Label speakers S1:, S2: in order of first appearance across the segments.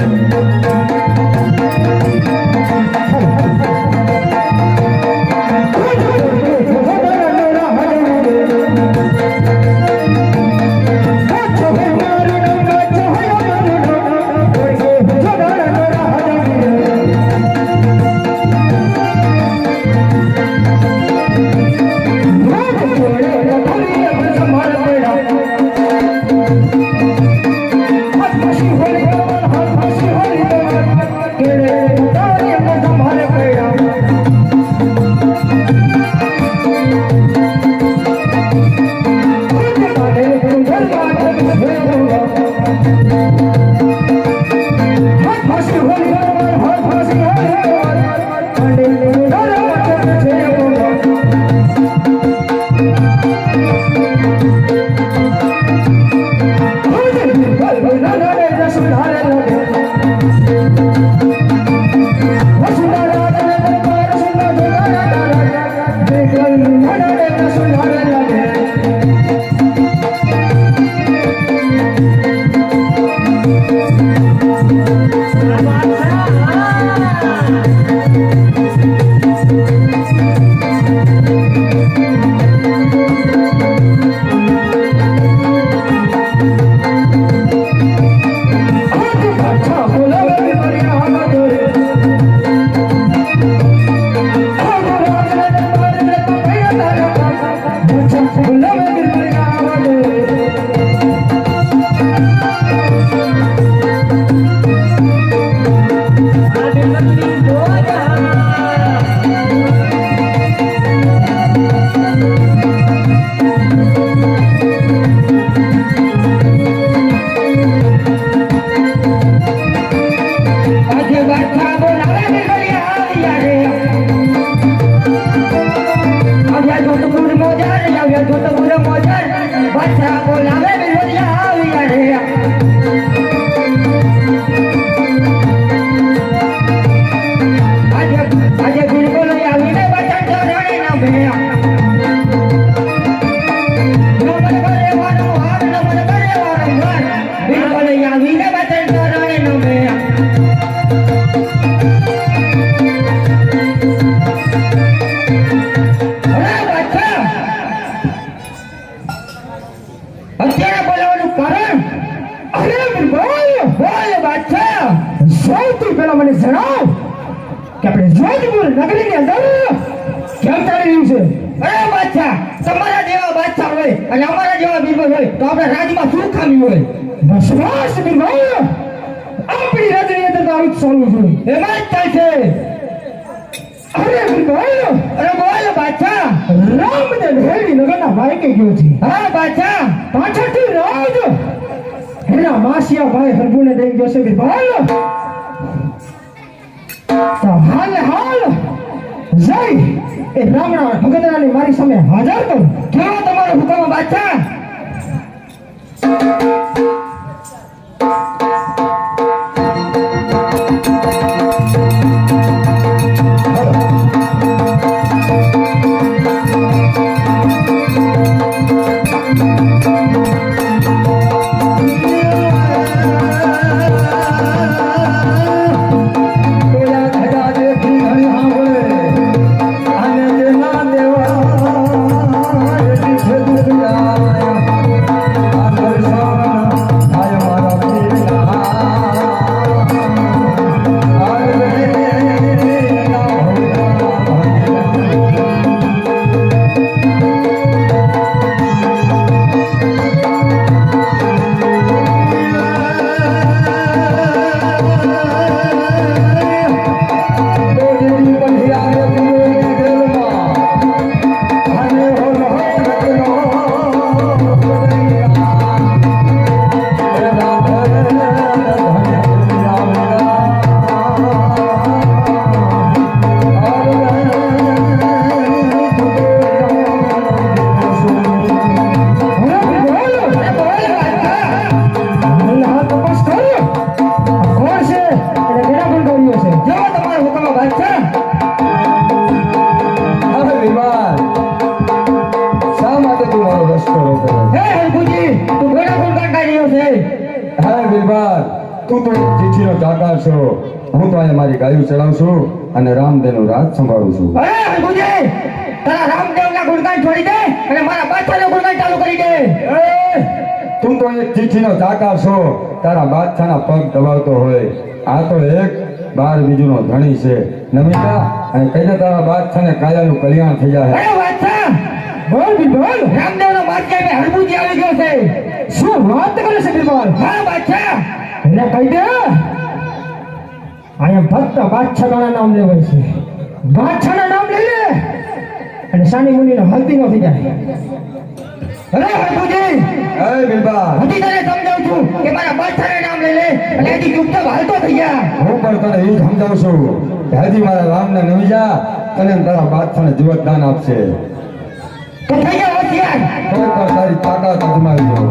S1: Thank you. તું તો એક ચીઠીનો ચાકાર છો, હું તો અહીંયા મારી ગાયું ચડાવું છું અને રામદેવનું રાજ સંભાળું છું.
S2: અરે હરગુજી, તારા રામદેવના ગુણગાન છોડી દે અને મારા બાદશાહના ગુણગાન ચાલુ કરી દે.
S1: તું તો એક ચીઠીનો ચાકાર છો, તારા બાદશાહના પગ દબાવતો હોય. આ તો એક બાર બીજુનો ધણી છે. નમિતા અને કહીને તારા બાદશાહને કાયાનું કલ્યાણ થઈ જાય.
S2: અરે બાદશાહ, બોલ બોલ. રામદેવનો બાદશાહ હરગુજી આવી ગયો છે. શું વાત કરે છે બિરબલ? હા બાદશાહ, એને કહી દે અહીંયા ભક્ત બાદશાહના નામ લેવાય છે. બાદશાહના નામ લઈ લે અને સાની મુનિનો હલ્દી નો થઈ જાય. અરે હરગુજી,
S1: એ બિરબલ,
S2: હજી તને સમજાવું છું કે મારા બાદશાહના નામ લઈ લે અને હજી ચૂપચાપ હાલતો થઈ જા.
S1: હું પણ તને એ સમજાવું છું કે હજી મારા રામને નમી જા, તને અને તારા બાદશાહને જીવતદાન આપશે.
S2: તો થઈ જા હોશિયાર.
S1: કોઈ પણ તારી તાકાત અજમાવી દો.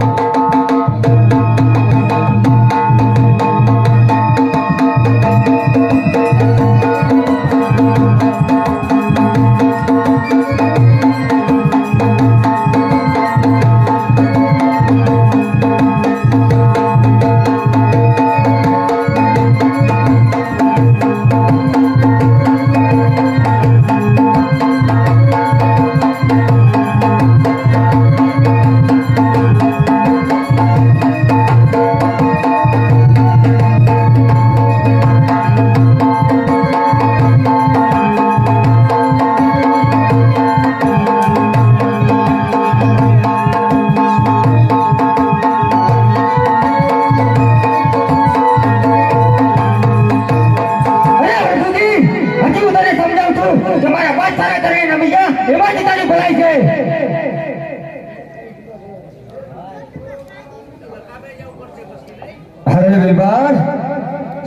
S1: અરે બિરબલ,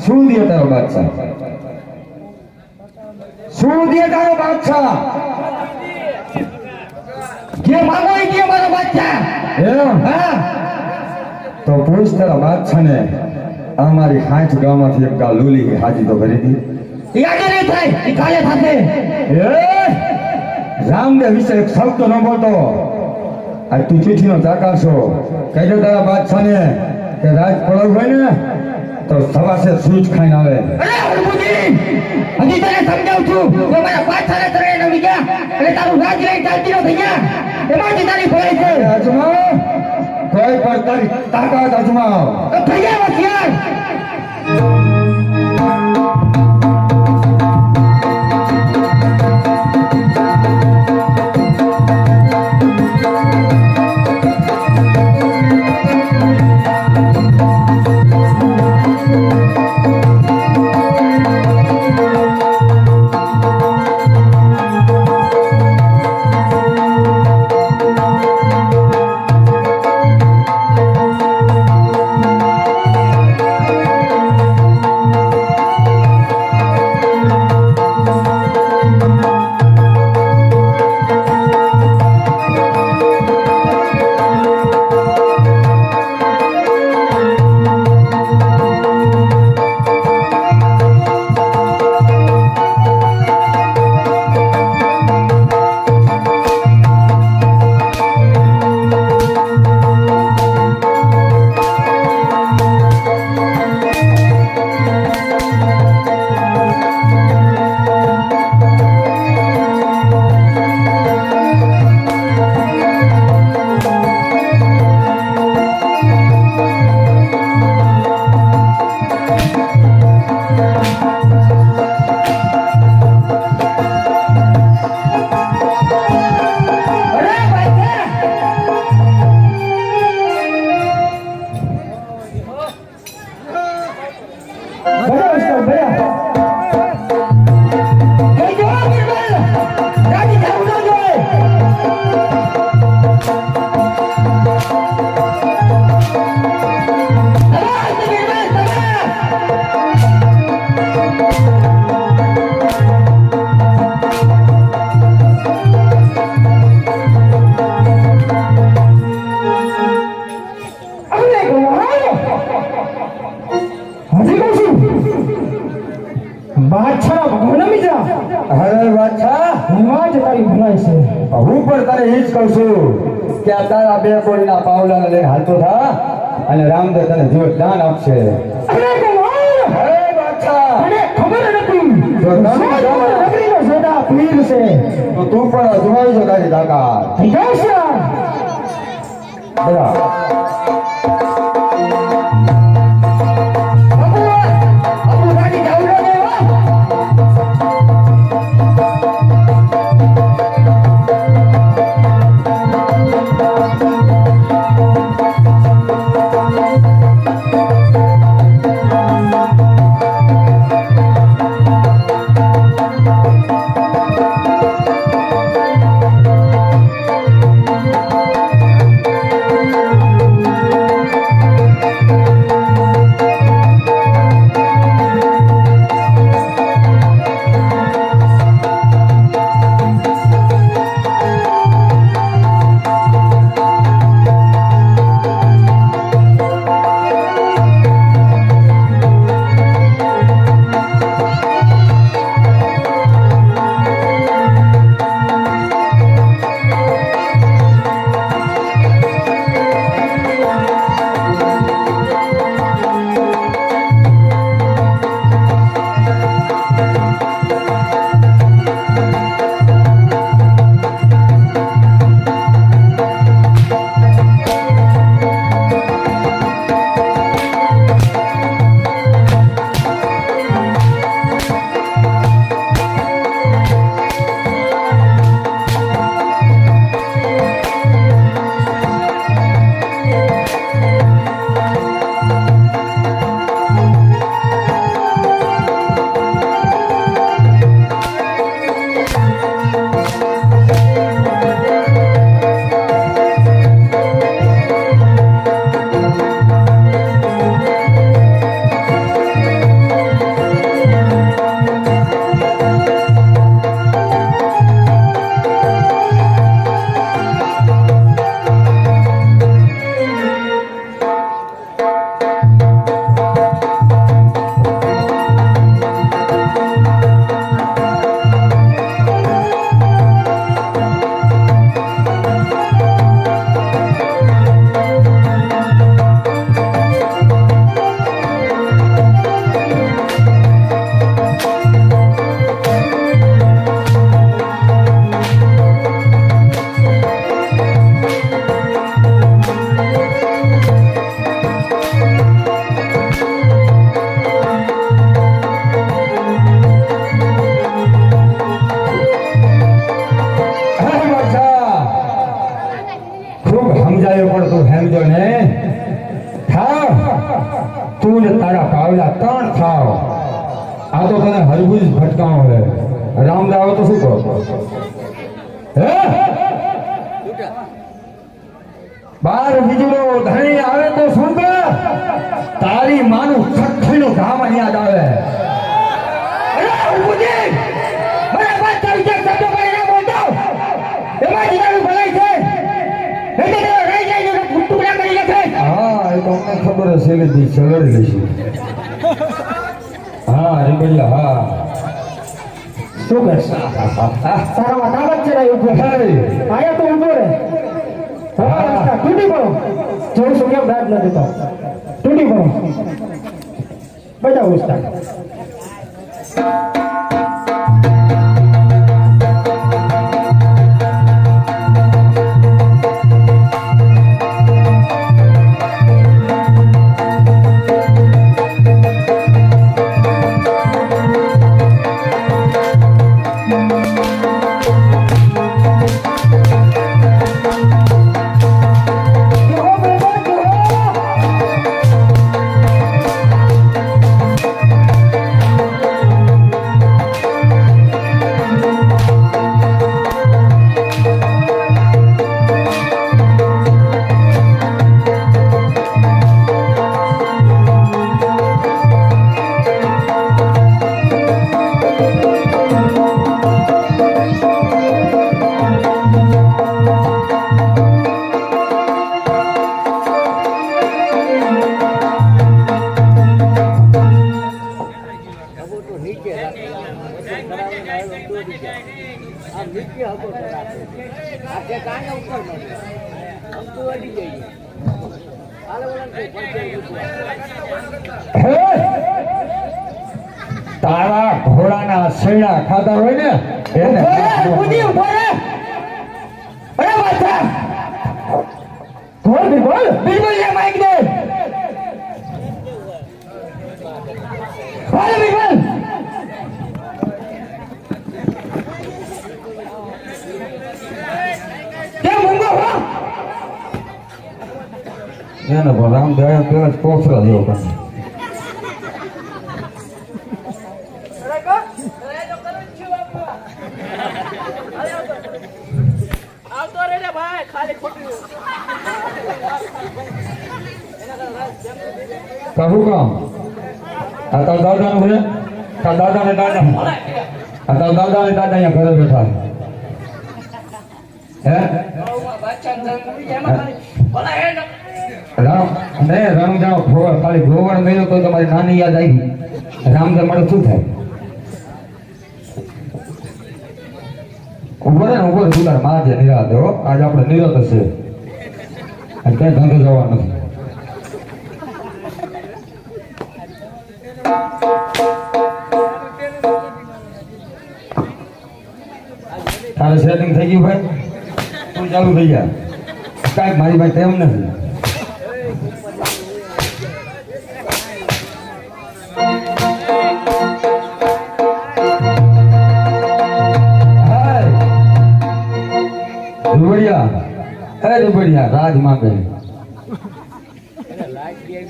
S1: શું દે તારો બાદશાહ? શું દે તારો બાદશાહ?
S2: જે માંગો એ દે મારો બાદશાહ.
S1: એમ?
S2: હા,
S1: તો પૂછ તારા બાદશાહને અમારી 60 ગામમાંથી એક ગાલુલી હાજી તો કરી દી.
S2: એ આજે નહીં થાય, એ કાલે થશે.
S1: એ રામદેવ વિશે એક શબ્દ ન બોલતો. આ તું ચીઠીનો ચાકાર છો. કહી દે તારા બાદશાહને કે રાજ પડવું હોય ને તો સવાસે સૂજ ખાઈને આવે.
S2: અરે હરગુજી, હજી તને સમજાવું છું કે મારા બાદશાહને તને નમી ગયા અને તારું રાજ લઈને ચાલતી ન થઈ ગયા. એમાંથી તારી ભલાઈ છે.
S1: અજમાવ, કોઈ પણ તારી તાકાત અજમાવ.
S2: તો થઈ જાય હોશિયાર.
S1: અરે બાદશાહ,
S2: હિમાજ તારી ભલાઈ છે.
S1: હું પણ તારે એ જ કહું છું કે આ તારા બે કોળીના પાવલાને લઈને હાલતો થા અને રામદેવ તને જીવત દાન આપશે.
S2: અરે
S1: તો તું પણ અજમાવી જો તારી તાકાત.
S2: થઈ જાય છે
S1: બરાબર.
S2: અબુ ગાડી જાવડો ને
S1: સમજાયો પણ તું સમજો ને થાવ તું ને તારા કાવલા ત્રણ થાવ આ તો તને હરભુજ ભટકાવો હે રામદાવ તો શું કહો હે બાર બીજું ધણી આવે તો શું કર તારી માનું છઠ્ઠીનું ધામ યાદ આવે
S2: અરે હરભુજી બરાબર તારી જે શબ્દો કરીને બોલતો એમાં જ તારું ભલાઈ છે એટલે તે રહી જાય ને ટુકડા કરી નાખે
S1: હા એ તો અમને ખબર હશે કે દી સગડ લેશે હા રે બોલ્યા હા
S2: શું કરશે તારામાં તાકાત છે ને ઉભો આયા તો ઉભો રે તૂટી પડો જોઉં છું કેમ રાત નથી તો તૂટી પડો બધા ઉસ્તા
S1: તારા ઘોડાના સૈડા ખાધા હોય ને એને
S2: પૂજી ઉભો રે અરે બાદશાહ બોલ બિલબુલ બિલબુલ લે માઈક દે બોલ બિલબુલ કેમ ઊંઘો હો
S1: એને પણ રામદેવ પેલા જ કોફરા જેવો કરે
S3: આવતો રે ને ભાઈ ખાલી ખોટું
S1: કહું કામ આ તાર દાદાનું છે તાર દાદા ને દાદા આ તાર દાદા ને દાદા અહીંયા ઘરે બેઠા હે રામ ને રણજાઓ ભોગળ ખાલી ભોગળ મેળ્યો તો તમારી નાની યાદ આવી રામદેવ મળે શું થાય ઉભો રે ને ઉભો રે તું તાર માં છે નિરાતે હો આજે આપણે નિરાત છે અને ક્યાંય ધંધે જવાનું નથી તારે સેટિંગ થઈ ગયું ભાઈ તું ચાલુ થઈ જા કાંઈક મારી ભાઈ તેમ નથી દુબડિયા રાજ માંગે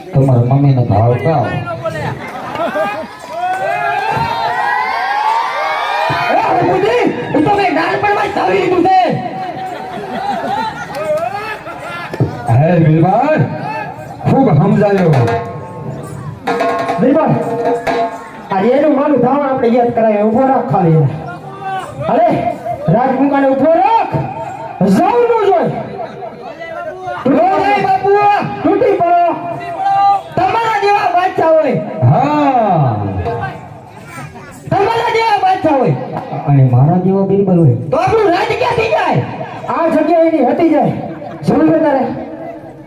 S1: તમારા મમ્મી નો ભાવ કા હે બિલબાર ખૂબ સમજાયો
S2: બિલબુલ આજે એનું માનું ધાવણ આપણે યાદ કરાય ઉભો રાખ ખાલી અરે રાજમુકાને ઉભો રાખ જાવ નું જોઈ બાપુ તૂટી પડો તમારા જેવા બાદશાહ હોય
S1: હા
S2: તમારા જેવા બાદશાહ હોય
S1: અને મારા જેવો બિલબલ હોય
S2: તો આપણું રાજ ક્યાં થઈ જાય આ જગ્યા એની હટી જાય સમજ તારે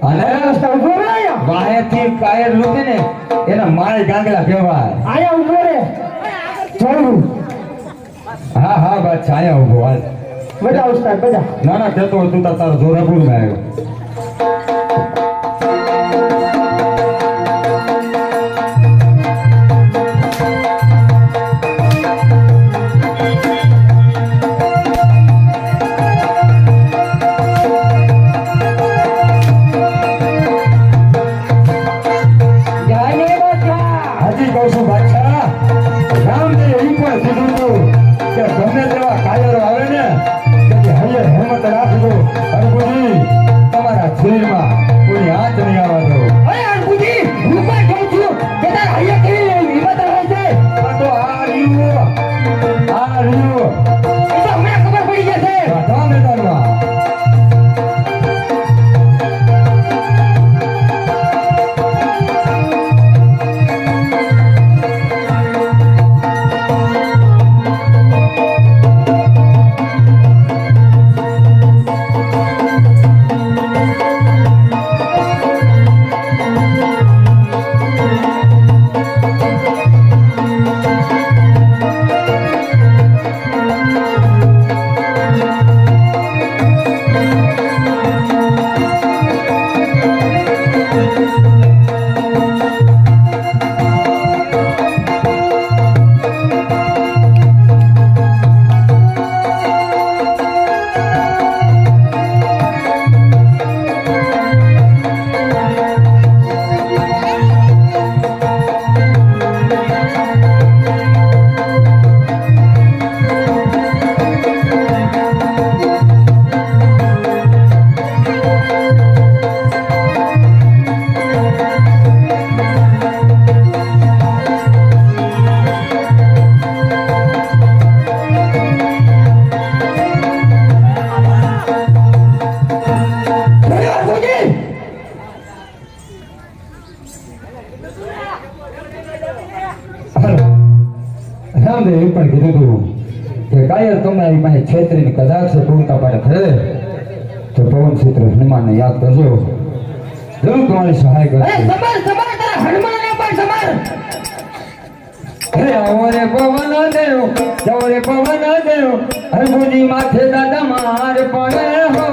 S1: અને
S2: ઉભો રે અહીંયા
S1: વાહેથી કાયર લૂટે ને એના માય ગાંગલા કહેવાય
S2: આયા ઉભો રે જોયું
S1: હા હા બસ છાયા ઉભો હાલ
S2: બધા ઉસ્તાદ બધા
S1: ના ના કહેતો હોય તું તારો જોરાપુર માં આવ્યો હજી કહું છું બાદશાહ રામદેવ એ પણ કીધું હતું કે ગમે તેવા કાયરો આવે ને કે હૈયે હિંમત રાખજો અરબુજી તમારા શરીરમાં કોઈ હાથ નહીં આવવા દો
S2: અરે અરબુજી હું પણ કહું છું કે તાર હૈયા કેવી હિંમત આવે છે
S1: આ તો આ રહ્યું
S2: એ તો હમણાં ખબર પડી જશે
S1: બધા મેદાનમાં રામદેવ એ પણ કીધું હતું કે કાયર તમારી પાસે છેતરીને કદાચ પૂરતા પાડે ખરે તો પવન સૂત્ર હનુમાનને યાદ કરજો જરૂર તમારી સહાય
S2: અરે
S1: કરશે
S2: સમાર સમાર તારા હનુમાનને પણ સમાર
S1: હે આવો રે પવન દેવ જાઓ રે પવન દેવ હરગુજી માથે દાદા માર પડે હો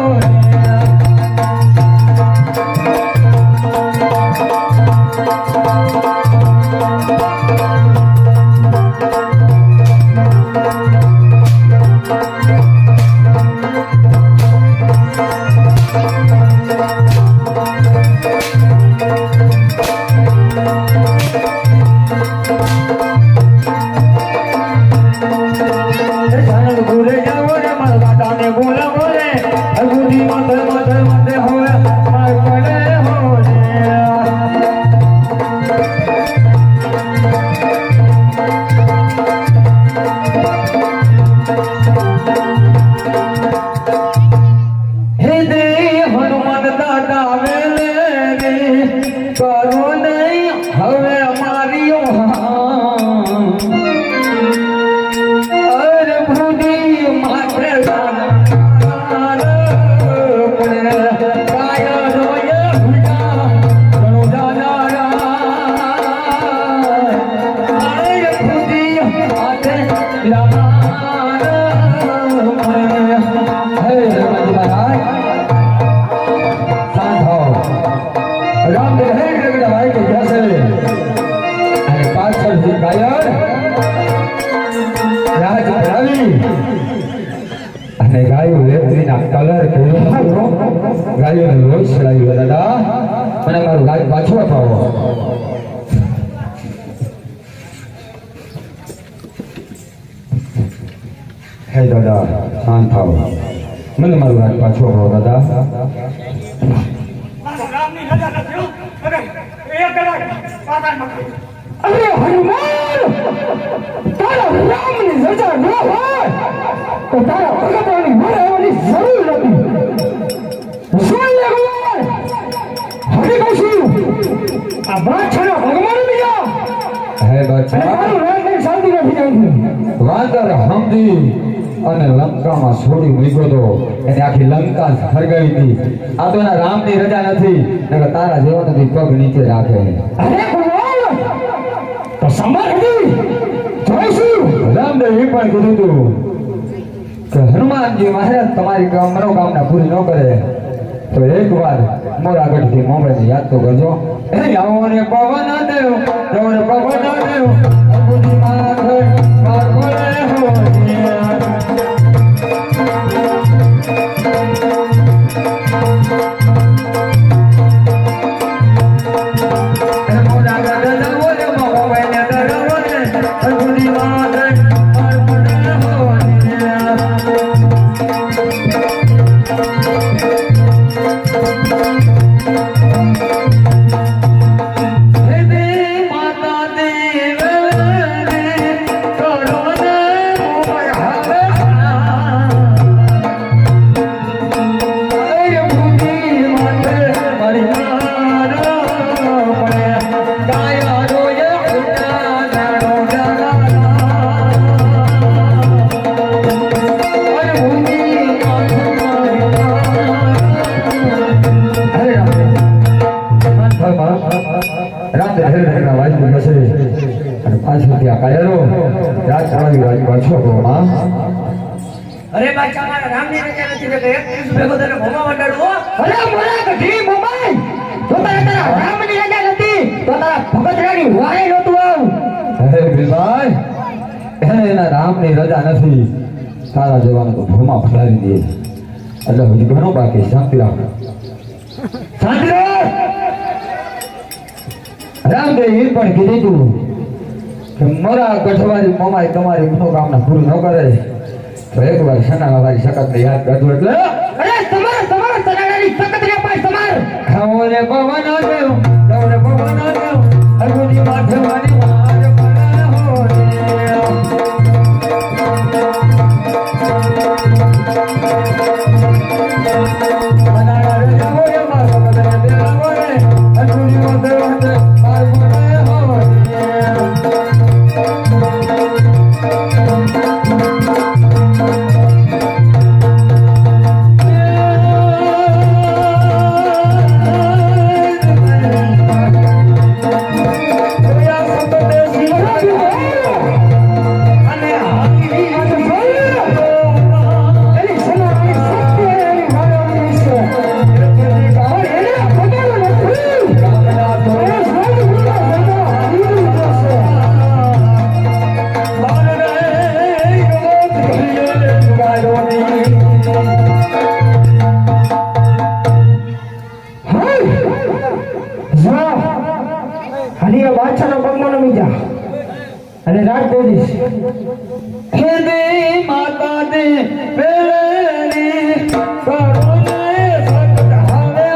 S1: પાછો અપાવો હે દાદા શાંત થાવ મને મારું રાજ પાછો અપાવો દાદા
S3: રામની રજા નથી અરે એક કલાક પાતાળમાં
S2: અરે હનુમાન તારા રામની રજા ન હોય તો તારા ભગવાનની મરાવવાની જરૂર નથી શું લે ભગવાન હરી કહું છું આ બાદશાહના ભગવાન બીજા
S1: હે બાદશાહ
S2: મારું રાજ શાંતિ નથી જાણતું
S1: વાંદર હમદી અને લંકામાં છોડી મૂક્યો તો એને આખી લંકા સળગાવી હતી આ તો એના રામની રજા નથી નકર તારા જેવો નથી પગ નીચે રાખે
S2: અરે ભગવાન તો સંભાળ હતી જોઈશું
S1: રામદેવ એ પણ કીધું તું કે હનુમાનજી મહારાજ તમારી મનોકામના પૂરી ન કરે તો એક વાર મોરાગઢથી મોબાઈલ યાદ તો કરજો એ આવો ને પવન દેવ જાઓ ને પવન દેવ અબુજી માથે માર પડે હો
S3: અરે બાદશાહ મારા રામની રજા નથી કે એક દિવસ ભેગો તને ભોમા મંડાડો
S2: અરે મોરા ગઢી મોબાઈલ તો તારા રામની રજા નથી તો તારા ભગતરાની વાય નહોતું આવ
S1: હે બિલભાઈ એના રામની રજા નથી તારા જવાનો તો ભૂમા ફટાવી દે એટલે હજી ઘણો બાકી શાંતિ રાખ શાંતિ રાખ રામદેવ એ પણ કીધું તું કે મોરા ગઢવારી મોમાઈ તમારી મનોકામના પૂરી ન કરે તો એક વાર સના વાળી સખત ને યાદ કરજો એટલે
S2: અરે તમાર સનાની સખત રે પાસ તમાર
S1: ખાઓ રે પવન દેવ જાઓ રે પવન દેવ અગુની માથે મારી વાર પડે હો
S2: અને રાજ દઈ દઈશ.
S1: હે દે માતા દે પેલી કરુણે સત હવે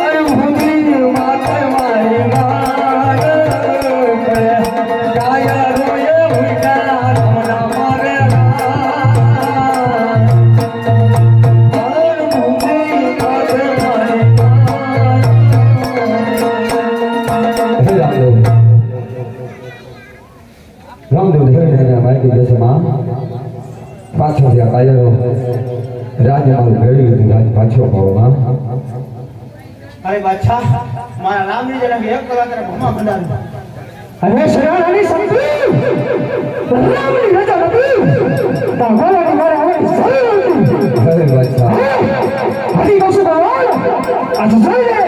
S1: અરે ભૂલી માતા મારી માર કાયા રોય ઉડા રમણા મારે રામદેવ ધીરે માહિતી દેશે માં પાછો ત્યાં કાયરો રાજ્ય મારું ઘડી લીધું રાજ પાછો ભાવમાં
S3: અરે બાદશાહ મારા રામની જરા એક કલાક ભમા ભંડાર
S2: અને શરણાની શક્તિ રામની રજા નથી. તાવળાની મારે હવે સહી
S1: અરે બાદશાહ
S2: હરી કશું બાવળ આ તો સહીને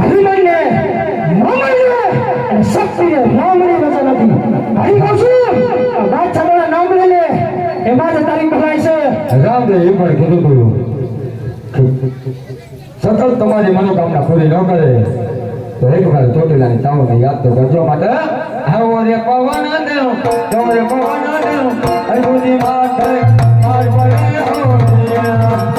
S2: હરીને નામને અને શક્તિને રામની રજા નથી. હરી કશું બાદશાહના નામ લઈને એમાં જ તારી ભલાઈ છે.
S1: રામદેવ એ પણ કીધું હતું કે સતત તમારી મનોકામના પૂરી ન કરે તો એક વાર ચોટીલાની તાવને યાદ તો કરજો માટે આવો રે પવન દેવ તો રે પવન દેવ અજુની માથે માર પડે હો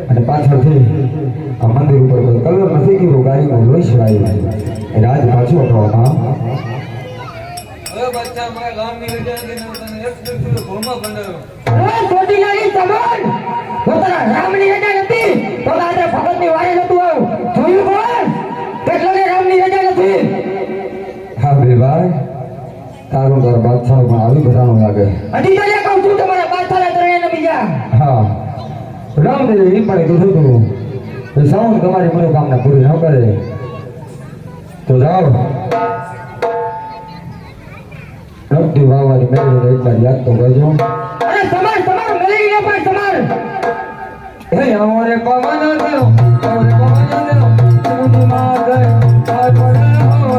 S1: અને પાછળથી આ મંદિર ઉપર કોઈ કલર નથી કર્યો ગાડીમાં લોહી છવાયું રાજ પાછું અટવામાં
S4: હવે બચ્ચા મારા ગામની રજા કે તને એક દિવસ ભોમાં બંધાયો
S2: ઓય ચોટીલાની તમન પોતાના રામની રજા નથી તો આજે ભગતની વારે નતું આવ જોયું કોણ કેટલાને રામની રજા નથી.
S1: હા બે ભાઈ તારું તાર બાદશાહ પણ આવી બધાનું લાગે
S2: હજી તો કહું છું તમારા બાદશાહના ત્રણેય ને બીજા
S1: હા રામદેવ એ પણ કીધું હતું કે સાઉન્ડ તમારી મનોકામના પૂરી ન કરે તો જાઓ રક્તિ વાવવાની મેળવીને એકવાર યાદ તો કરજો
S2: અરે સમાર સમાર મેલેરી ને પણ સમાર
S1: હે અમારે પવન દેવ અમારે પવન દેવ તુજી માથે માર પડે હો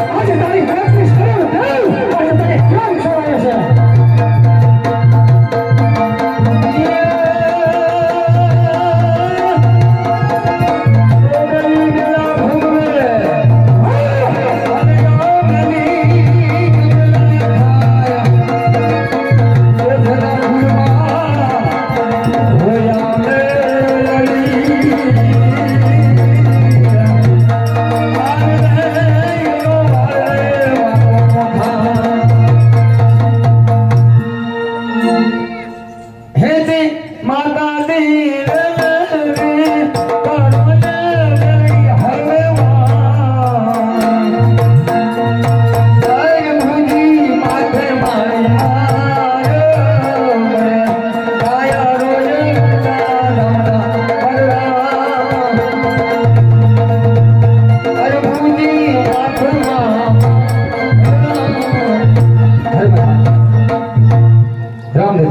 S2: આજે તારી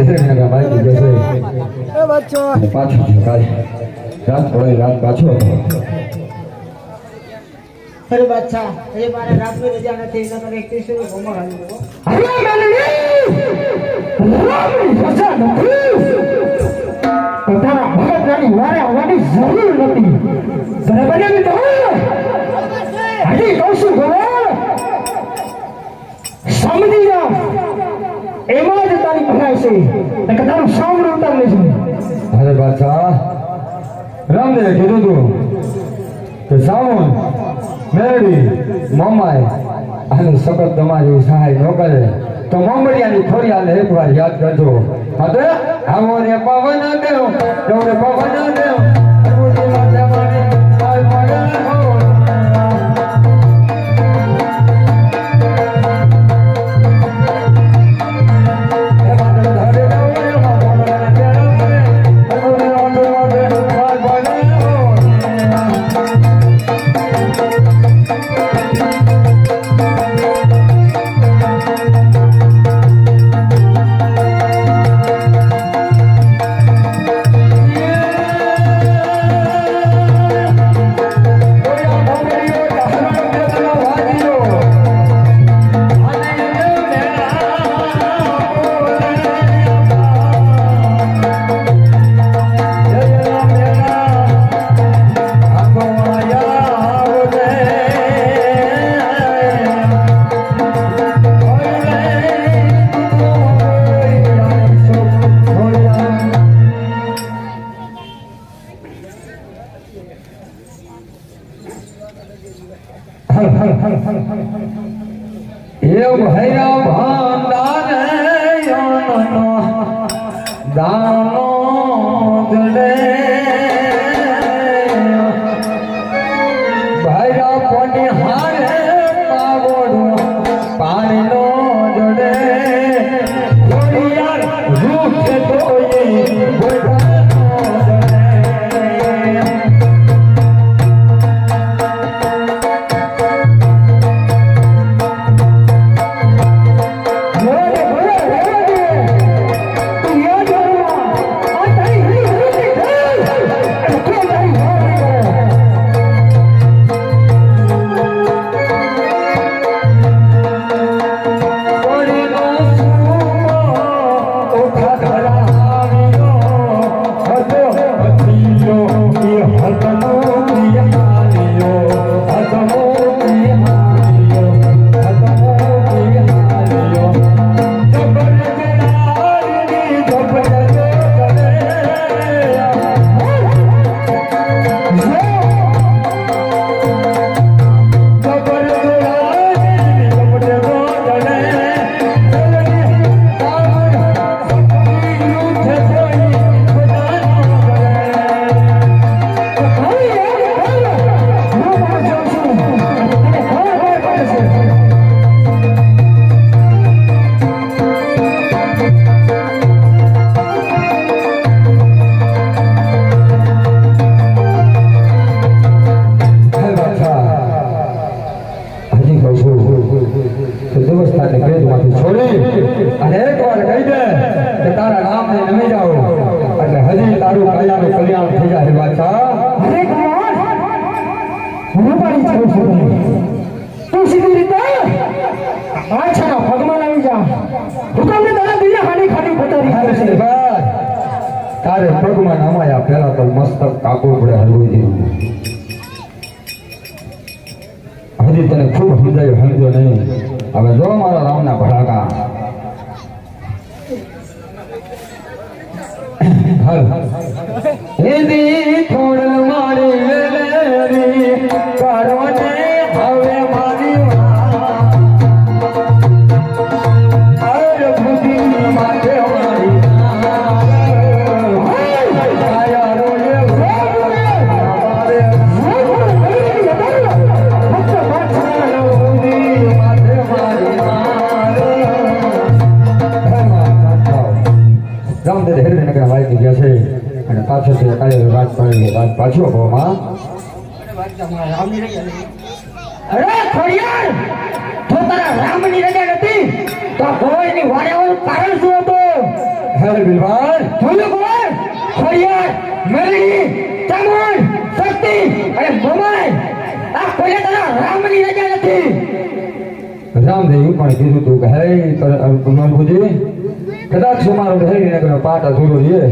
S1: હેરણનગર મારી જશે અને પાછો કાલે રાત પડી રાત પાછો હતો
S3: અરે બાદશાહ એ મારે રાતની રજા નથી એટલે મને એક ટીસ્યુ ઘરમાં હાલી દો
S2: અરે મેલડી રામની રજા નથી પોતાના ભગતની વારે આવવાની જરૂર નથી બરાબર ને તો હજી કહું છું ગોળ સમજી જા એમાં જ તારી ભલાઈ છે કે તારું સાંભળું ઉતાર લેજો
S1: અરે બાદશાહ રામદેવે કીધું તું કે સાવણ મેરડી મમાય આનું સખત તમારી સહાય ન કરે તો મોમડિયાની થોડી હાલ એકવાર યાદ કરજો હવે આવો રે પવન દેવ રે પવન દેવ એવ હૈરા ભાંડાને યોનનો દાનો દડે ભૈરા પોની હારે પાવડો પાણીનો જડે યાર રૂપ છે તો તારે પગમાં નમાયા પહેલા તો મસ્તક કાપવું પડે હલવું જેવું હજી તને ખૂબ સમજાયું સમજો નહીં હવે જો મારા રામના ભડાકા થોડ મારી કરવને હવે મારી માથે મારી રામદેવ હેરણનગર વાયકી ગયા છે અને પાછળથી કાલે વાત પાડી વાત પાછો ભાવમાં
S2: અરે ખોડિયાર તો તારા રામની રજા નથી તો ગોળની વારેવાનું કારણ શું હતું
S1: હે બિલવાન
S2: જોયું કુંવર ખોડિયાર મેલડી ચામુંડ શક્તિ અને મોમાઈ આ કોઈ તારા રામની રજા નથી
S1: રામદેવ પણ કીધું તું કે હે પ્રભુજી કદાચ મારો હરિનગરનો પાઠ અધૂરો રહે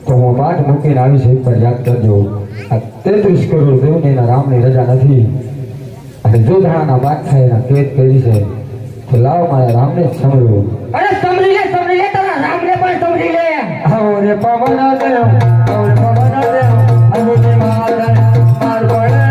S1: તો હું પાઠ મૂકીને આવીશ એક પર યાદ કરજો આ 33 કરોડ દેવને એના રામની રજા નથી અને જોધાના બાદશાહના કેદ કરી છે તો લાવ મારા રામને સમજો
S2: અરે સમજી લે તારા રામને પણ સમજી લે
S1: આવો રે પવન દેવ આવો રે પવન દેવ અનુજી માદન માર પડે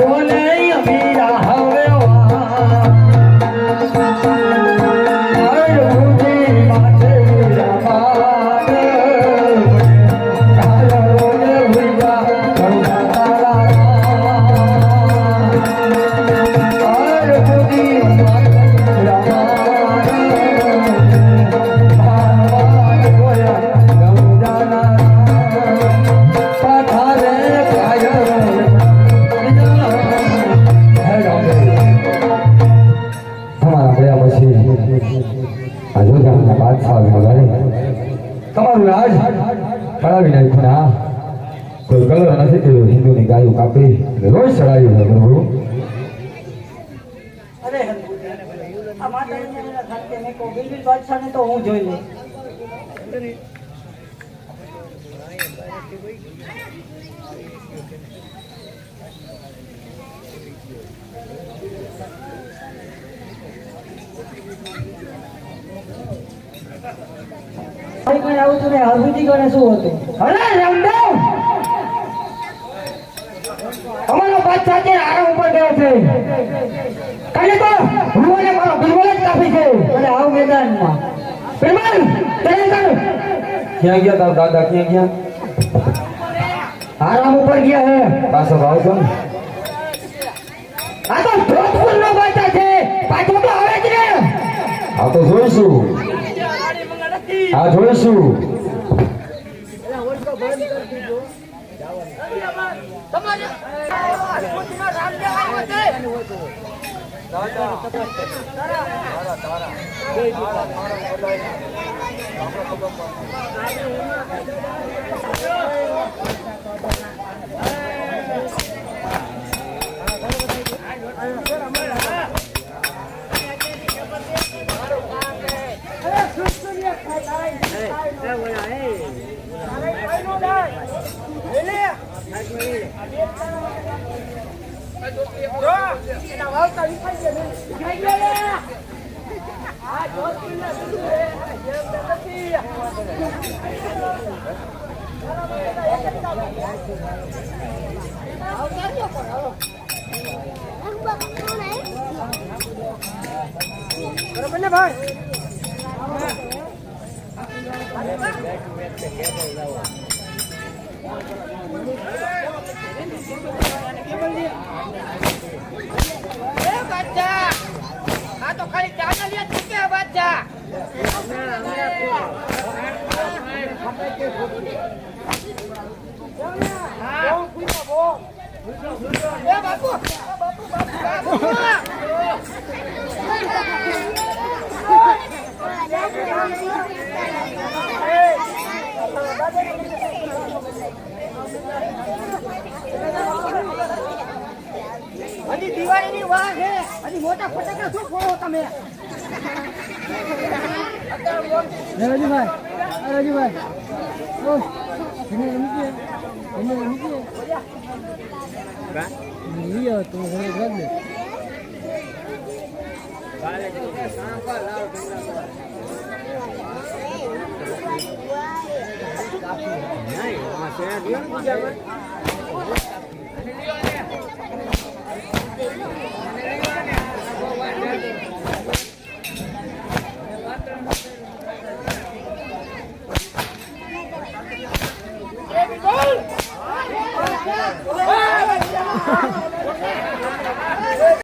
S1: મોનિયા તમારું રાજ ચડાવી નાખ્યું ને કોઈ કલર નથી કર્યો હિન્દુની ગાયો કાપી રોજ ચડાવ્યું છે પ્રભુ
S5: અરે આ માતાજીને મેરા ખાતે મેં કહું બિલબિલ બાદશાહને તો હું જોઈ લઉં કોઈ આવું તું હરભુજી કોને શું હતું
S2: અરે રામદેવ અમારો બાદશાહ અત્યારે આરામ ઉપર ગયો છે કાલે તો હું અને મારો બિલબલ જ કાપી છે
S5: અને આવ મેદાનમાં
S2: બિલબલ તને કર
S1: ક્યાં ગયા તારા દાદા ક્યાં ગયા
S2: આરામ ઉપર ગયા હે
S1: પાછો ભાવ છો ને
S2: આ તો જોધપુર નો બાદશાહ છે પાછો તો આવે જ ને
S1: આ તો જોઈશું આ જોઈશું
S2: હજી દિવાળીની વાર છે હજી મોટા ફટાકડા શું ફોડો તમે
S5: રાજુભાઈ તું